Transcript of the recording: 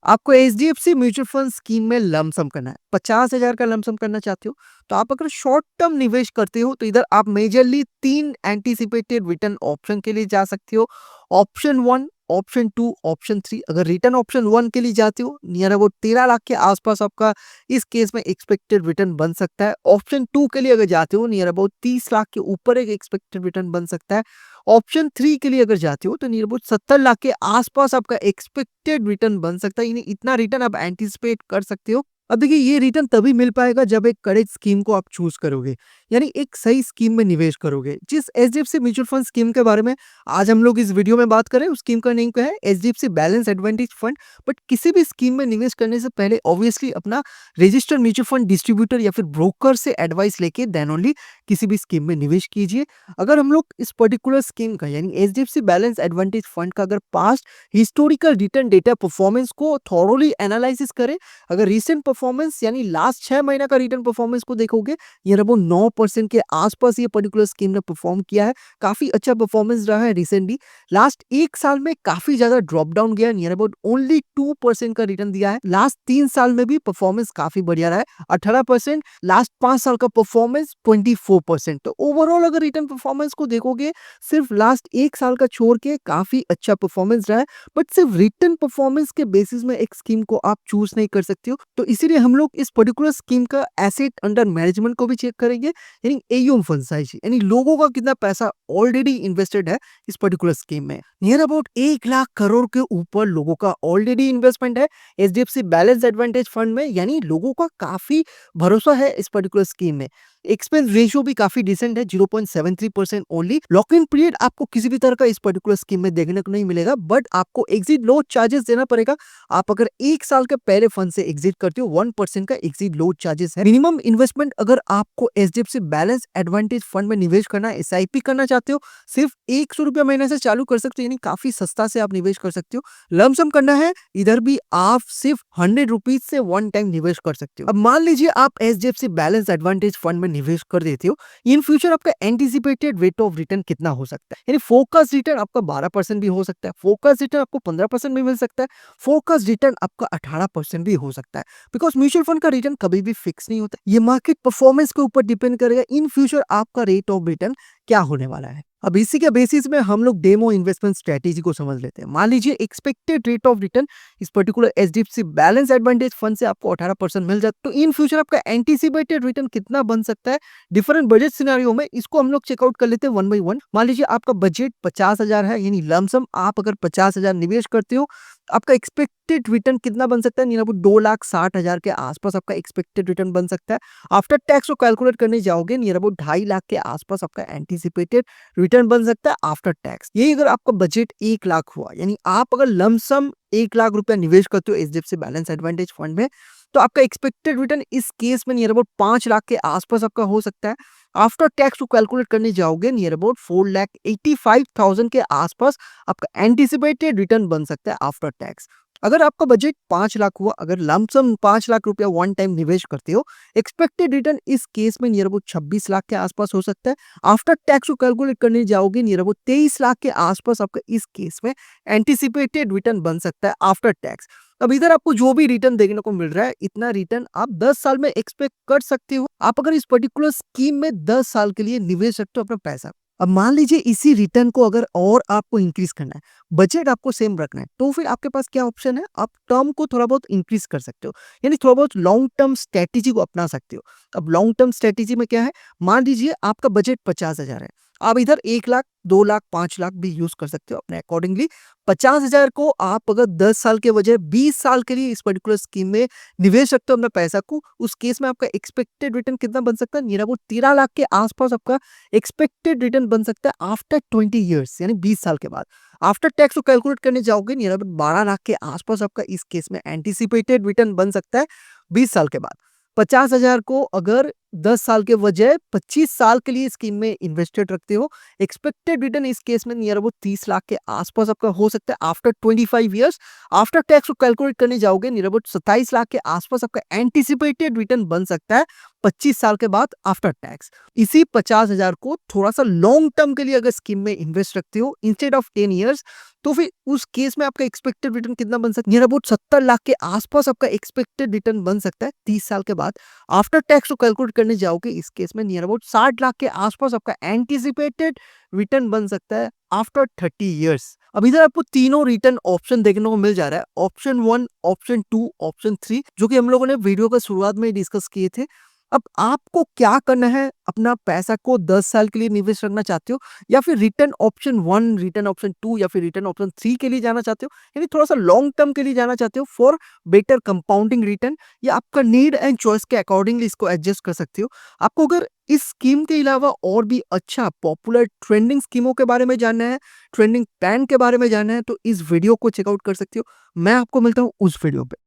आपको HDFC mutual fund scheme में lump sum करना है। 50,000 का लमसम करना चाहते हो, तो आप अगर शॉर्ट टर्म निवेश करते हो, तो इधर आप मेजरली 3 एंटीसिपेटेड रिटर्न ऑप्शन के लिए जा सकते हो। Option 1, option 2, option 3। अगर रिटर्न ऑप्शन 1 के लिए जाते हो, नियर अबाउट 13 लाख के आसपास आपका इस केस में एक्सपेक्टेड रिटर्न बन सकता है। ऑप्शन 2 के लिए अगर जाते हो, नियर अबाउट 30 लाख के ऊपर एक एक्सपेक्टेड रिटर्न बन सकता है। ऑप्शन 3 के लिए अगर जाते हो, तो नियर अबाउट 70 लाख के आसपास आपका एक्सपेक्टेड रिटर्न बन सकता है। यानी इतना रिटर्न आप एंटिसिपेट कर सकते हो। अब देखिए, ये रिटर्न तभी मिल पाएगा जब एक करेक्ट स्कीम को आप चूज करोगे, यानी एक सही स्कीम में निवेश करोगे। जिस एचडीएफसी म्यूचुअल फंड स्कीम के बारे में आज हम लोग इस वीडियो में बात करें, उस स्कीम का नेम क्या है? HDFC balance advantage fund. But किसी भी स्कीम में निवेश करने से पहले ऑब्वियसली अपना रजिस्टर्ड म्यूचुअल फंड डिस्ट्रीब्यूटर या फिर ब्रोकर से एडवाइस लेके देन ओनली किसी भी स्कीम में निवेश कीजिए। अगर हम लोग इस पर्टिकुलर स्कीम का यानी एचडीएफसी बैलेंस एडवांटेज फंड का अगर past historical return data performance को थॉरोली एनालिसिस करें, अगर रीसेंट परफॉर्मेंस यानी लास्ट 6 महीना का रिटर्न परफॉर्मेंस को देखोगे, ये रबो 9% के आसपास ये पर्टिकुलर स्कीम ने परफॉर्म किया है। काफी अच्छा परफॉर्मेंस रहा है रिसेंटली। लास्ट 1 साल में काफी ज्यादा ड्रॉप डाउन गया, नियर अबाउट ओनली 2% का रिटर्न दिया है। लास्ट 3 साल में भी परफॉर्मेंस काफी बढ़िया रहा है, 18%। लास्ट 5 साल का परफॉर्मेंस 24%। तो ओवरऑल अगर रिटर्न परफॉर्मेंस को देखोगे, सिर्फ लास्ट 1 साल का छोड़ के काफी अच्छा परफॉर्मेंस रहा है। बट सिर्फ रिटर्न परफॉर्मेंस के बेसिस में एक स्कीम को आप चूज नहीं कर सकते हो। तो इसीलिए हम लोग इस पर्टिकुलर स्कीम का एसेट अंडर मैनेजमेंट को भी चेक करेंगे, यानी एयूएम फंड साइज, यानी लोगों का कितना पैसा ऑलरेडी इन्वेस्टेड है इस पर्टिकुलर स्कीम में। नियर अबाउट 1 लाख करोड़ के ऊपर लोगों का ऑलरेडी इन्वेस्टमेंट है एचडीएफसी बैलेंस एडवांटेज फंड में, यानी लोगों का काफी भरोसा है इस पर्टिकुलर स्कीम में। एक्सपेंस रेशियो भी काफी डिसेंट है, 0.73% ओनली। लॉक इन पीरियड आपको किसी भी तरह का इस पर्टिकुलर स्कीम में देखने को नहीं मिलेगा, बट आपको एग्जिट लोड चार्जेस देना पड़ेगा। आप अगर 1 साल के पहले फंड से एग्जिट करते हो, 1% का एग्जिट लोड चार्जेस है। मिनिमम इन्वेस्टमेंट अगर आपको एचडीएफसी बैलेंस एडवांटेज फंड में निवेश करना, एसआईपी करना चाहते हो, सिर्फ 100 रुपया महीने से चालू कर सकते हो, यानी काफी सस्ता से आप निवेश कर सकते हो। लमसम करना है, इधर भी आप सिर्फ 100 रुपीज से वन टाइम निवेश कर सकते हो। अब मान लीजिए आप एचडीएफसी बैलेंस एडवांटेज फंड में निवेश कर देते हो, इन फ्यूचर आपका एंटीसिपेटेड रेट ऑफ रिटर्न कितना हो सकता है? यानी फोकस रिटर्न आपका 12% भी हो सकता है, फोकस रिटर्न आपको 15% भी मिल सकता है, फोकस रिटर्न आपका 18% भी हो सकता है। बिकॉज म्यूचुअल फंड का रिटर्न कभी भी फिक्स नहीं होता, ये मार्केट परफॉर्मेंस के ऊपर डिपेंड करेगा इन फ्यूचर आपका रेट ऑफ रिटर्न क्या होने वाला है। अब इसी के बेसिस में हम लोग डेमो इन्वेस्टमेंट स्ट्रेटेजी को समझ लेते हैं। मान लीजिए एक्सपेक्टेड रेट ऑफ रिटर्न इस particular HDFC balance advantage fund से आपको 18% मिल जाता, तो इन फ्यूचर आपका एंटीसिपेटेड रिटर्न कितना बन सकता है डिफरेंट बजट सिनेरियो में, इसको हम लोग चेकआउट कर लेते हैं वन बाई वन। मान लीजिए आपका बजट 50,000 है, यानी लमसम आप अगर 50,000 निवेश करते हो, आपका एक्सपेक्टेड रिटर्न कितना बन सकता है? नियर अबाउट 2,60,000 के आसपास आपका एक्सपेक्टेड रिटर्न बन सकता है। आफ्टर टैक्स को कैलकुलेट करने जाओगे, नियर अबाउट 2.5 लाख के आसपास आपका एंटीसिपेटेड रिटर्न बन सकता है आफ्टर टैक्स। यही अगर आपका बजट 1 लाख हुआ, यानी आप अगर लमसम 1 लाख रुपया निवेश करते हो एचडीएफसी बैलेंस एडवांटेज फंड में, तो आपका एक्सपेक्टेड रिटर्न इस केस में नियर अबाउट 5 लाख के आसपास आपका हो सकता है। आफ्टर टैक्स को कैलकुलेट करने जाओगे, नियर अबाउट 4,85,000 के आसपास आपका एंटीसिपेटेड रिटर्न बन सकता है आफ्टर टैक्स। अगर आपका बजट 5 लाख हुआ, अगर लमसम 5 लाख रुपया वन टाइम निवेश करते हो, एक्सपेक्टेड रिटर्न इस केस में नियर अबाउट 26 लाख के आसपास हो सकता है। आफ्टर टैक्स को कैलकुलेट करने जाओगे, नियर अबाउट 23 लाख के आसपास आपका इस केस में एंटीसिपेटेड रिटर्न बन सकता है आफ्टर टैक्स। अब इधर आपको जो भी रिटर्न देखने को मिल रहा है, इतना रिटर्न आप 10 साल में एक्सपेक्ट कर सकते हो। आप अगर इस पर्टिकुलर स्कीम में 10 साल के लिए निवेश रखते हो अपना पैसा। अब मान लीजिए इसी रिटर्न को अगर और आपको इंक्रीज करना है, बजट आपको सेम रखना है, तो फिर आपके पास क्या ऑप्शन है? आप टर्म को थोड़ा बहुत इंक्रीज कर सकते हो, यानी थोड़ा बहुत लॉन्ग टर्म स्ट्रेटेजी को अपना सकते हो। अब लॉन्ग टर्म स्ट्रेटेजी में क्या है? मान लीजिए आपका बजट 50,000 है, आप इधर 1 लाख, 2 लाख, 5 लाख भी यूज कर सकते हो अपने अकॉर्डिंगली। 50,000 को आप अगर 10 साल के बजाय 20 साल के लिए इस पर्टिकुलर स्कीम में निवेश रखते हो अपना पैसा को, उस केस में आपका एक्सपेक्टेड रिटर्न कितना बन सकता है? नियर अबाउट 13 लाख के आसपास आपका एक्सपेक्टेड रिटर्न बन सकता है आफ्टर 20 ईयर्स, यानी 20 साल के बाद। आफ्टर टैक्स को कैलकुलेट करने जाओगे, नियर अबाउट 12 लाख के आसपास आपका इस केस में एंटीसिपेटेड रिटर्न बन सकता है 20 साल के बाद। 50,000 को अगर 10 साल के बजाय 25 साल के लिए स्कीम में इन्वेस्टेड रखते हो, एक्सपेक्टेड रिटर्न इस केस में नियर अबाउट 30 लाख के आसपास आपका हो सकता है आफ्टर 25 ईयर्स। आफ्टर टैक्स को कैलकुलेट करने जाओगे, नियर अबाउट 27 लाख के आसपास आपका एंटीसिपेटेड रिटर्न बन सकता है 25 साल के बाद आफ्टर टैक्स। इसी 50,000 को थोड़ा-सा लॉन्ग टर्म के लिए अगर स्कीम में इन्वेस्ट रखते हो इंस्टेड ऑफ 10 इयर्स, तो फिर उस केस में आपका एक्सपेक्टेड रिटर्न कितना बन सकता है? नियर अबाउट 70 लाख के आसपास आपका एक्सपेक्टेड रिटर्न बन सकता है 30 साल के बाद। आफ्टर टैक्स को कैलकुलेट करने जाओगे इस केस में नियर अबाउट 60 लाख के आसपास आपका एंटीसिपेटेड रिटर्न बन सकता है आफ्टर 30 इयर्स। अब इधर आपको तीनों रिटर्न ऑप्शन देखने को मिल जा रहा है, ऑप्शन 1, ऑप्शन 2, ऑप्शन 3, जो कि हम लोगों ने वीडियो का शुरुआत में डिस्कस किए थे। अब आपको क्या करना है, अपना पैसा को 10 साल के लिए निवेश करना चाहते हो या फिर रिटर्न ऑप्शन 1, रिटर्न ऑप्शन 2 या फिर रिटर्न ऑप्शन 3 के लिए जाना चाहते हो, यानी थोड़ा सा लॉन्ग टर्म के लिए जाना चाहते हो फॉर बेटर कंपाउंडिंग रिटर्न, या आपका नीड एंड चॉइस के अकॉर्डिंगली इसको एडजस्ट कर सकते हो। आपको अगर इस स्कीम के अलावा और भी अच्छा पॉपुलर ट्रेंडिंग स्कीमों के बारे में जानना है, ट्रेंडिंग प्लान के बारे में जानना है, तो इस वीडियो को चेकआउट कर सकते हो। मैं आपको मिलता हूँ उस वीडियो पे।